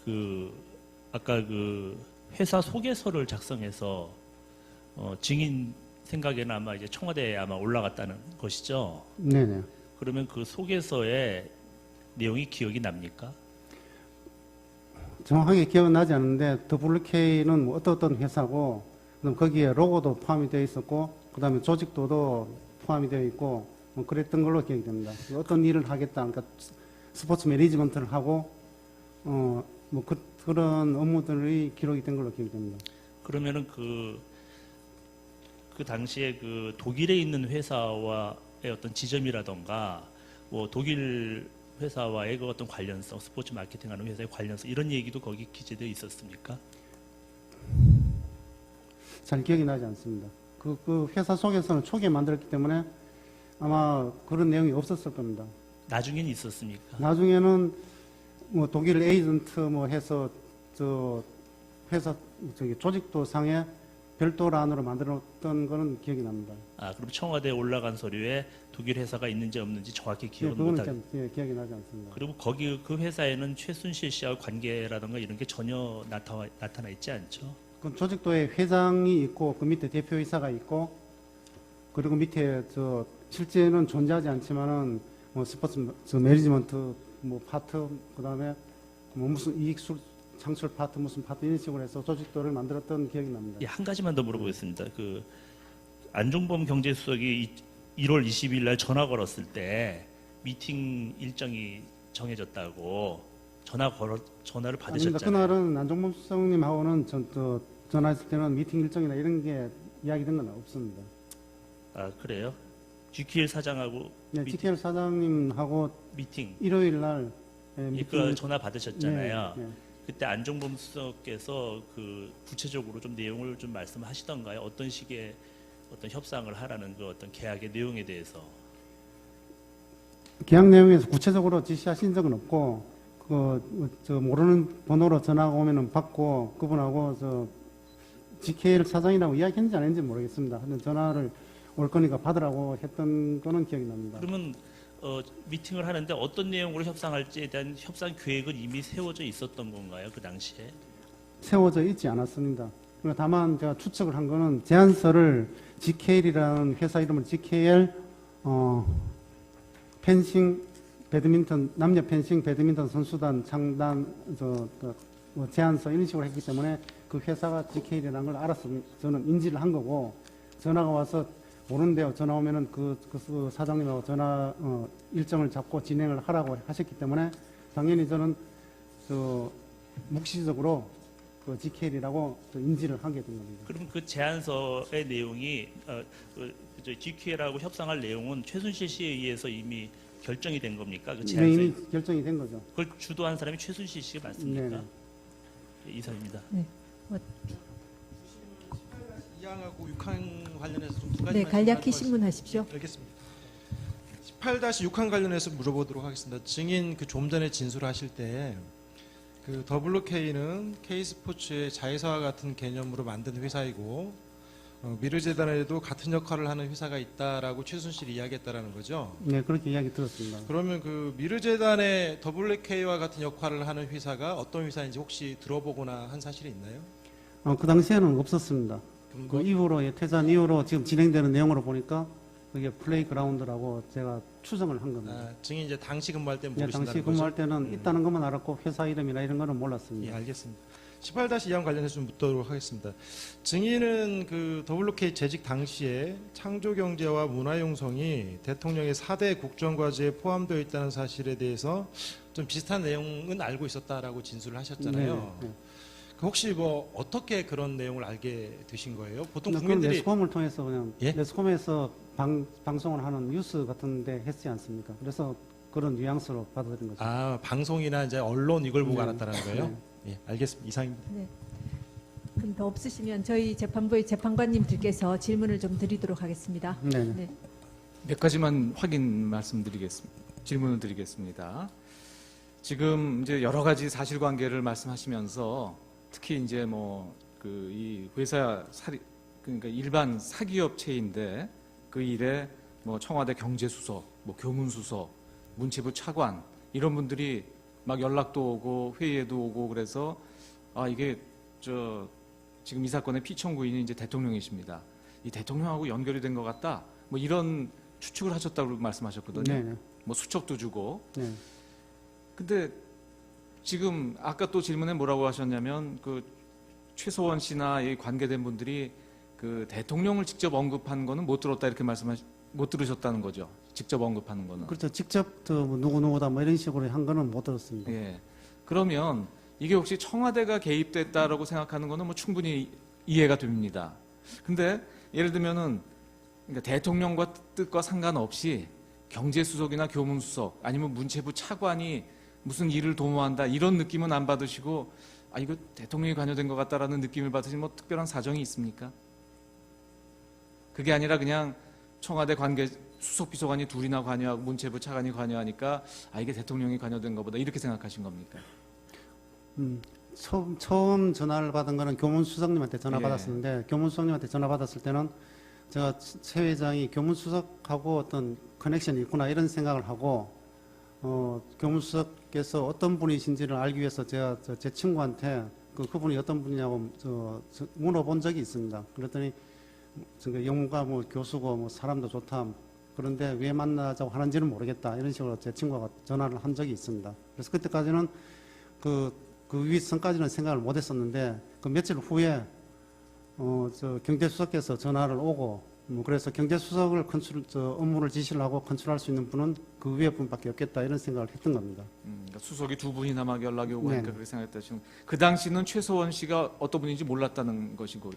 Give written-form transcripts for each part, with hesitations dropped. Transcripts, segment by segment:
그 아까 그 회사 소개서를 작성해서 증인 생각에는 아마 이제 청와대에 아마 올라갔다는 것이죠. 네네. 그러면 그 소개서의 내용이 기억이 납니까? 정확하게 기억은 나지 않는데 WK는 뭐 어떤 회사고 그다음 거기에 로고도 포함이 되어 있었고 그다음에 조직도도 포함이 되어 있고 뭐 그랬던 걸로 기억이 됩니다. 어떤 일을 하겠다, 그러니까 스포츠 매니지먼트를 하고 뭐 그런 업무들이 기록이 된 걸로 기억이 됩니다. 그러면은 그 당시에 그 독일에 있는 회사와의 어떤 지점이라던가 뭐 독일 회사와의 그 어떤 관련성, 스포츠 마케팅하는 회사의 관련성 이런 얘기도 거기 기재되어 있었습니까? 잘 기억이 나지 않습니다. 그 회사 속에서는 초기에 만들었기 때문에 아마 그런 내용이 없었을 겁니다. 나중에는 있었습니까? 나중에는 뭐 독일 에이전트 뭐 해서 저 회사 저기 조직도 상에 별도란으로 만들었던 거는 기억이 납니다. 아, 그럼 청와대에 올라간 서류에 독일 회사가 있는지 없는지 정확히 예, 기억은 그거는 못하고. 참, 기억이 나지 않습니다. 그리고 거기 그 회사에는 최순실 씨와 관계라든가 이런 게 전혀 나타나 있지 않죠? 그 조직도에 회장이 있고 그 밑에 대표이사가 있고 그리고 밑에 저 실제는 존재하지 않지만은 뭐 스포츠 저 매니지먼트 뭐 파트 그다음에 뭐 무슨 이익 창출 파트 무슨 파트 이런 식으로 해서 조직도를 만들었던 기억이 납니다. 예, 한 가지만 더 물어보겠습니다. 그 안종범 경제수석이 1월 20일 날 전화 걸었을 때 미팅 일정이 정해졌다고 전화를 받으셨잖아요. 그날은 안종범 수석님하고는 전화했을 때는 미팅 일정이나 이런 게 이야기된 건 없습니다. 아, 그래요? GQL 사장하고 네, GKL 사장님하고 미팅. 일요일 날 그 전화 받으셨잖아요. 네, 네. 그때 안종범 수석께서 그 구체적으로 좀 내용을 좀 말씀하시던가요? 어떤 식의 어떤 협상을 하라는 그 어떤 계약의 내용에 대해서. 계약 내용에서 구체적으로 지시하신 적은 없고 저 모르는 번호로 전화가 오면은 받고 그분하고 저 GKL 사장이라고 이야기했는지 안 했는지 모르겠습니다. 근데 전화를 올 거니까 받으라고 했던 거는 기억이 납니다. 그러면 미팅을 하는데 어떤 내용으로 협상할지에 대한 협상 계획은 이미 세워져 있었던 건가요? 그 당시에? 세워져 있지 않았습니다. 그러니까 다만 제가 추측을 한 거는 제안서를 GKL이라는 회사 이름을 GKL 펜싱 배드민턴 남녀 펜싱 배드민턴 선수단 창단 뭐 제안서 이런 식으로 했기 때문에 그 회사가 GKL이라는 걸 알아서 저는 인지를 한 거고 전화가 와서 모르는데요. 전화 오면은 그 사장님하고 전화 일정을 잡고 진행을 하라고 하셨기 때문에 당연히 저는 묵시적으로 그 GKL이라고 인지를 하게 된 겁니다. 그럼 그 제안서의 내용이 GQL하고 협상할 내용은 최순실 씨에 의해서 이미 결정이 된 겁니까? 그 제안서 이미 결정이 된 거죠. 그걸 주도한 사람이 최순실 씨가 맞습니까? 네네. 예, 이사입니다. 네. 2항하고 6항 관련해서 좀 두 가지. 네, 간략히 신문하십시오. 알겠습니다. 18-6항 관련해서 물어보도록 하겠습니다. 증인 그 좀 전에 진술하실 때 그 WK는 K스포츠의 자회사와 같은 개념으로 만든 회사이고 미르재단에도 같은 역할을 하는 회사가 있다라고 최순실이 이야기했다라는 거죠. 네, 그렇게 이야기 들었습니다. 그러면 그 미르재단의 WK와 같은 역할을 하는 회사가 어떤 회사인지 혹시 들어보거나 한 사실이 있나요? 그 당시에는 없었습니다. 그럼 그 이후로 퇴장 이후로 지금 진행되는 내용으로 보니까 그게 플레이그라운드라고 제가 추정을 한 겁니다. 증인 이제 당시 근무할 때 네, 모르신다는 당시 거죠? 근무할 때는 있다는 것만 알았고 회사 이름이나 이런 거는 예, 몰랐습니다. 알겠습니다. 18-2항 관련해서 좀 묻도록 하겠습니다. 증인은 그 WK 재직 당시에 창조경제와 문화융성이 대통령의 4대 국정과제에 포함되어 있다는 사실에 대해서 좀 비슷한 내용은 알고 있었다라고 진술을 하셨잖아요. 네, 네. 그 혹시 뭐 어떻게 그런 내용을 알게 되신 거예요? 보통 그건 국민들이 매스컴을 통해서 그냥 예? 매스컴에서 방송을 하는 뉴스 같은데 했지 않습니까? 그래서 그런 뉘앙스로 받아들인 거죠. 방송이나 이제 언론 이걸 보고 네. 알았다는 거예요? 네. 예, 알겠습니다. 이상입니다. 네. 그럼 더 없으시면 저희 재판부의 재판관님들께서 질문을 좀 드리도록 하겠습니다. 네. 네. 몇 가지만 질문을 드리겠습니다. 지금 이제 여러 가지 사실관계를 말씀하시면서 특히 이제 이 회사 그러니까 일반 사기업체인데 그 일에 청와대 경제수석, 교문수석, 문체부 차관 이런 분들이 막 연락도 오고 회의에도 오고 그래서 아 이게 지금 이 사건의 피청구인이 이제 대통령이십니다. 이 대통령하고 연결이 된 것 같다. 뭐 이런 추측을 하셨다고 말씀하셨거든요. 네네. 뭐 수첩도 주고. 네. 근데 지금 아까 또 질문에 뭐라고 하셨냐면 그 최소원 씨나 이 관계된 분들이 그 대통령을 직접 언급한 거는 못 들었다 이렇게 못 들으셨다는 거죠. 직접 언급하는 거는. 그렇죠. 직접 뭐 누구누구다 뭐 이런 식으로 한 거는 못 들었습니다. 예. 그러면 이게 혹시 청와대가 개입됐다라고 생각하는 거는 뭐 충분히 이해가 됩니다. 근데 예를 들면은 그러니까 대통령과 뜻과 상관없이 경제수석이나 교문수석 아니면 문체부 차관이 무슨 일을 도모한다 이런 느낌은 안 받으시고 아 이거 대통령이 관여된 것 같다라는 느낌을 받으신 뭐 특별한 사정이 있습니까? 그게 아니라 그냥 청와대 관계 수석 비서관이 둘이나 관여하고 문체부 차관이 관여하니까 아 이게 대통령이 관여된 것보다 이렇게 생각하신 겁니까? 처음 전화를 받은 거는 교문수석님한테 전화 예. 받았었는데 교문수석님한테 전화 받았을 때는 제가 최 회장이 교문수석하고 어떤 커넥션이 있구나 이런 생각을 하고 교문수석께서 어떤 분이신지를 알기 위해서 제가 제 친구한테 그분이 어떤 분이냐고 물어본 적이 있습니다. 그랬더니 영문과 뭐 교수고 뭐 사람도 좋다. 그런데 왜 만나자고 하는지는 모르겠다. 이런 식으로 제 친구가 전화를 한 적이 있습니다. 그래서 그때까지는 그 윗선까지는 생각을 못 했었는데 그 며칠 후에 경제수석께서 전화를 오고 그래서 경제수석을 업무를 지시를 하고 컨트롤할 수 있는 분은 그 위에 분밖에 없겠다 이런 생각을 했던 겁니다. 그러니까 수석이 두 분이나 막 연락이 오고 네. 하니까 그렇게 생각했다. 지금 그 당시는 최소원 씨가 어떤 분인지 몰랐다는 것이고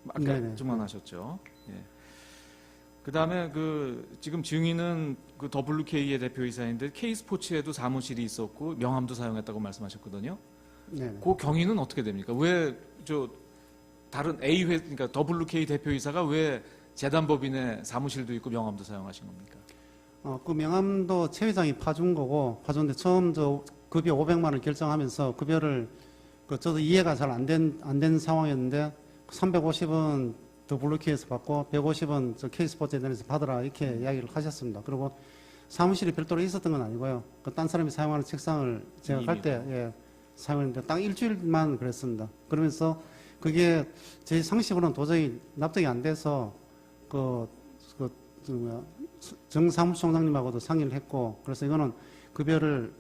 아까 네네. 증언하셨죠. 예. 그다음에 지금 증인은 그 WK의 대표이사인데 K스포츠에도 사무실이 있었고 명함도 사용했다고 말씀하셨거든요. 네. 그 경위는 어떻게 됩니까? 왜 다른 그러니까 WK 대표이사가 왜 재단법인의 사무실도 있고 명함도 사용하신 겁니까? 그 명함도 최 회장이 파준 거고 파줬는데 처음 급여 500만 원 결정하면서 급여를 저도 이해가 잘 안 된 상황이었는데 350은 WK에서 받고 150은 K스포츠재단에서 받으라 이렇게 이야기를 하셨습니다. 그리고 사무실이 별도로 있었던 건 아니고요. 딴 사람이 사용하는 책상을 제가 갈 때 사용했는데 딱 일주일만 그랬습니다. 그러면서 그게 제 상식으로는 도저히 납득이 안 돼서 정사무총장님하고도 상의를 했고 그래서 이거는 급여를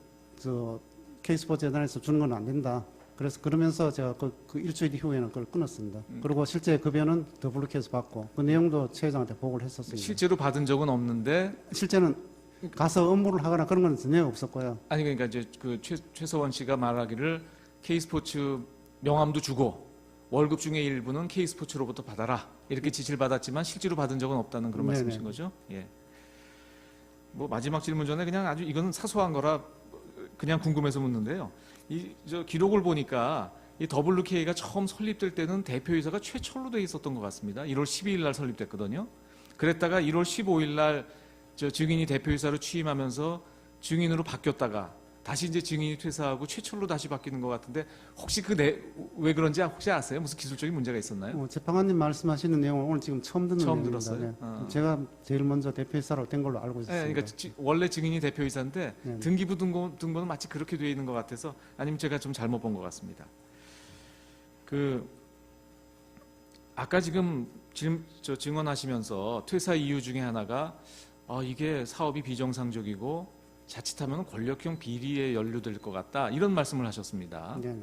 K스포츠재단에서 주는 건 안 된다. 그래서 그러면서 제가 그 일주일 이후에는 그걸 끊었습니다. 그리고 실제 급여는 WK에서 받고 그 내용도 최 회장한테 보고를 했었습니다. 실제로 받은 적은 없는데 실제는 가서 업무를 하거나 그런 건 전혀 없었고요. 아니 그러니까 이제 최소원 씨가 말하기를 K스포츠 명함도 주고 월급 중에 일부는 K스포츠로부터 받아라 이렇게 지시를 받았지만 실제로 받은 적은 없다는 그런 네네. 말씀이신 거죠? 예. 뭐 마지막 질문 전에 그냥 아주 이거는 사소한 거라 그냥 궁금해서 묻는데요. 기록을 보니까 이 WK가 처음 설립될 때는 대표이사가 최철로 돼 있었던 것 같습니다. 1월 12일 날 설립됐거든요. 그랬다가 1월 15일 날 증인이 대표이사로 취임하면서 증인으로 바뀌었다가 다시 이제 증인이 퇴사하고 최철로 다시 바뀌는 것 같은데 혹시 왜 그런지 혹시 아세요? 무슨 기술적인 문제가 있었나요? 재판관님 말씀하시는 내용을 오늘 지금 처음 듣는 처음 내용입니다. 들었어요? 네. 제가 제일 먼저 대표이사로 된 걸로 알고 있습니다. 네, 그러니까 원래 증인이 대표이사인데 네. 등기부 등본은 마치 그렇게 되어 있는 것 같아서 아니면 제가 좀 잘못 본 것 같습니다. 아까 지금 증언하시면서 퇴사 이유 중에 하나가 이게 사업이 비정상적이고 자칫하면 권력형 비리에 연루될 것 같다 이런 말씀을 하셨습니다. 네.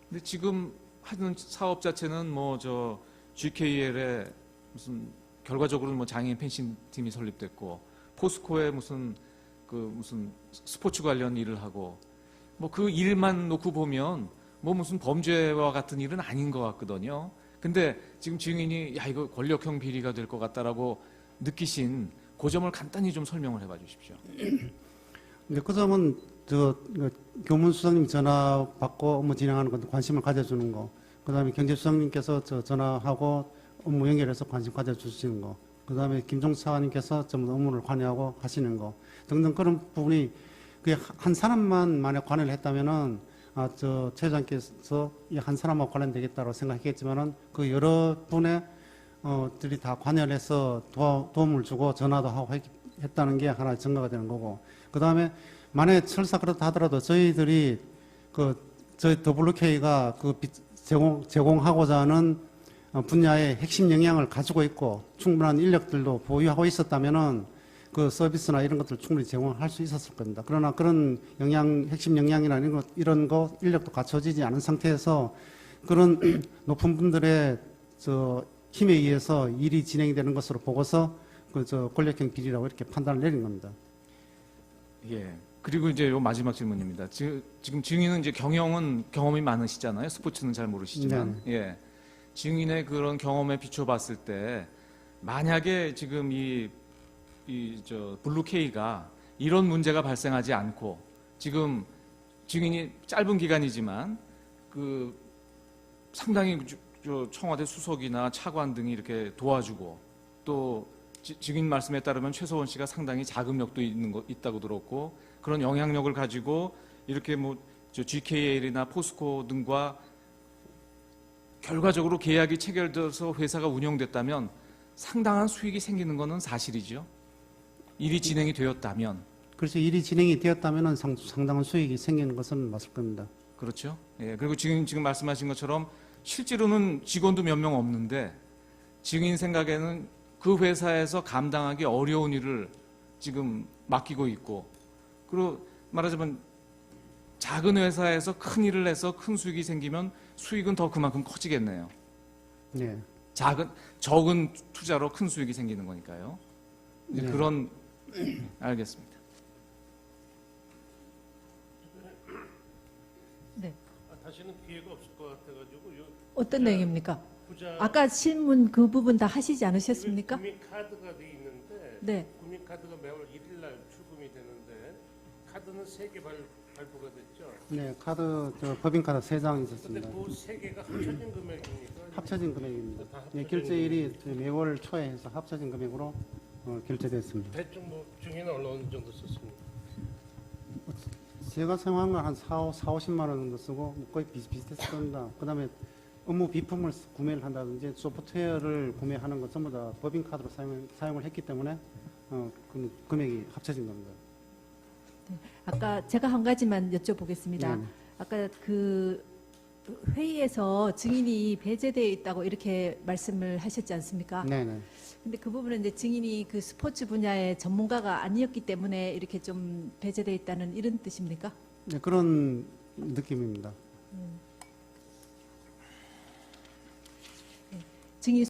근데 지금 하는 사업 자체는 GKL에 무슨 결과적으로는 장애인 펜싱 팀이 설립됐고 포스코에 무슨 스포츠 관련 일을 하고 그 일만 놓고 보면 무슨 범죄와 같은 일은 아닌 것 같거든요. 근데 지금 증인이 이거 권력형 비리가 될 것 같다라고 느끼신 그 점을 간단히 좀 설명을 해봐 주십시오. 근데 그 점은 교문수석님 전화 받고 업무 진행하는 것도 관심을 가져주는 거, 그다음에 경제수석님께서 전화하고 업무 연결해서 관심 가져주시는 거, 그다음에 김종수 차관님께서 전부 업무를 관여하고 하시는 거 등등 그런 부분이 그게 한 사람만 만약 관여를 했다면은 최 회장께서 이 한 사람하고 관련되겠다고 생각했겠지만은 그 여러 분의 들이 다 관여를 해서 도움을 주고 전화도 하고 했다는 게 하나의 증거가 되는 거고, 그 다음에 만약에 설사 그렇다 하더라도 저희들이 저희 WK가 제공하고자 하는 분야의 핵심 역량을 가지고 있고 충분한 인력들도 보유하고 있었다면은 그 서비스나 이런 것들 충분히 제공할 수 있었을 겁니다. 그러나 그런 핵심 역량이나 이런 거 인력도 갖춰지지 않은 상태에서 그런 높은 분들의 힘에 의해서 일이 진행이 되는 것으로 보고서 권력형 비리라고 이렇게 판단을 내린 겁니다. 예. 그리고 이제 요 마지막 질문입니다. 지금 증인은 이제 경험이 많으시잖아요. 스포츠는 잘 모르시지만. 예. 증인의 그런 경험에 비춰봤을 때 만약에 지금 블루K가 이런 문제가 발생하지 않고 지금 증인이 짧은 기간이지만 그 상당히 청와대 수석이나 차관 등이 이렇게 도와주고 또 증인 말씀에 따르면 최서원 씨가 상당히 자금력도 있다고 들었고 그런 영향력을 가지고 이렇게 GKL이나 포스코 등과 결과적으로 계약이 체결돼서 회사가 운영됐다면 상당한 수익이 생기는 것은 사실이죠. 일이 진행이 되었다면. 그래서 일이 진행이 되었다면 상당한 수익이 생기는 것은 맞을 겁니다. 그렇죠. 예. 그리고 지금 말씀하신 것처럼 실제로는 직원도 몇 명 없는데 증인 생각에는 그 회사에서 감당하기 어려운 일을 지금 맡기고 있고 그리고 말하자면 작은 회사에서 큰 일을 해서 큰 수익이 생기면 수익은 더 그만큼 커지겠네요. 네. 적은 투자로 큰 수익이 생기는 거니까요. 네. 그런 알겠습니다. 네. 다시는 기회가 없을 것 같아가지고 어떤 내용입니까? 부자 아까 질문 그 부분 다 하시지 않으셨습니까? 구민카드가 돼 있는데 네. 구민카드가 매월 1일 날 출금이 되는데 카드는 3개 발부가 됐죠. 네, 법인카드 3장 근데 있었습니다. 그 3개가 합쳐진 금액입니까? 합쳐진 금액입니다. 다 네, 합쳐진 결제일이 매월 초에 해서 합쳐진 금액으로 결제됐습니다. 대충 중에는 어느 정도 썼습니까? 제가 사용한 건 한 50만 원 정도 쓰고 거의 비슷했을 겁니다. 그 다음에 업무 비품을 구매를 한다든지 소프트웨어를 구매하는 것 전부 다 법인카드로 사용을 했기 때문에 그 금액이 합쳐진 겁니다. 아까 제가 한 가지만 여쭤보겠습니다. 네. 아까 그 회의에서 증인이 배제되어 있다고 이렇게 말씀을 하셨지 않습니까? 네네. 근데 그 부분은 이제 증인이 그 스포츠 분야의 전문가가 아니었기 때문에 이렇게 좀 배제되어 있다는 이런 뜻입니까? 네, 그런 느낌입니다.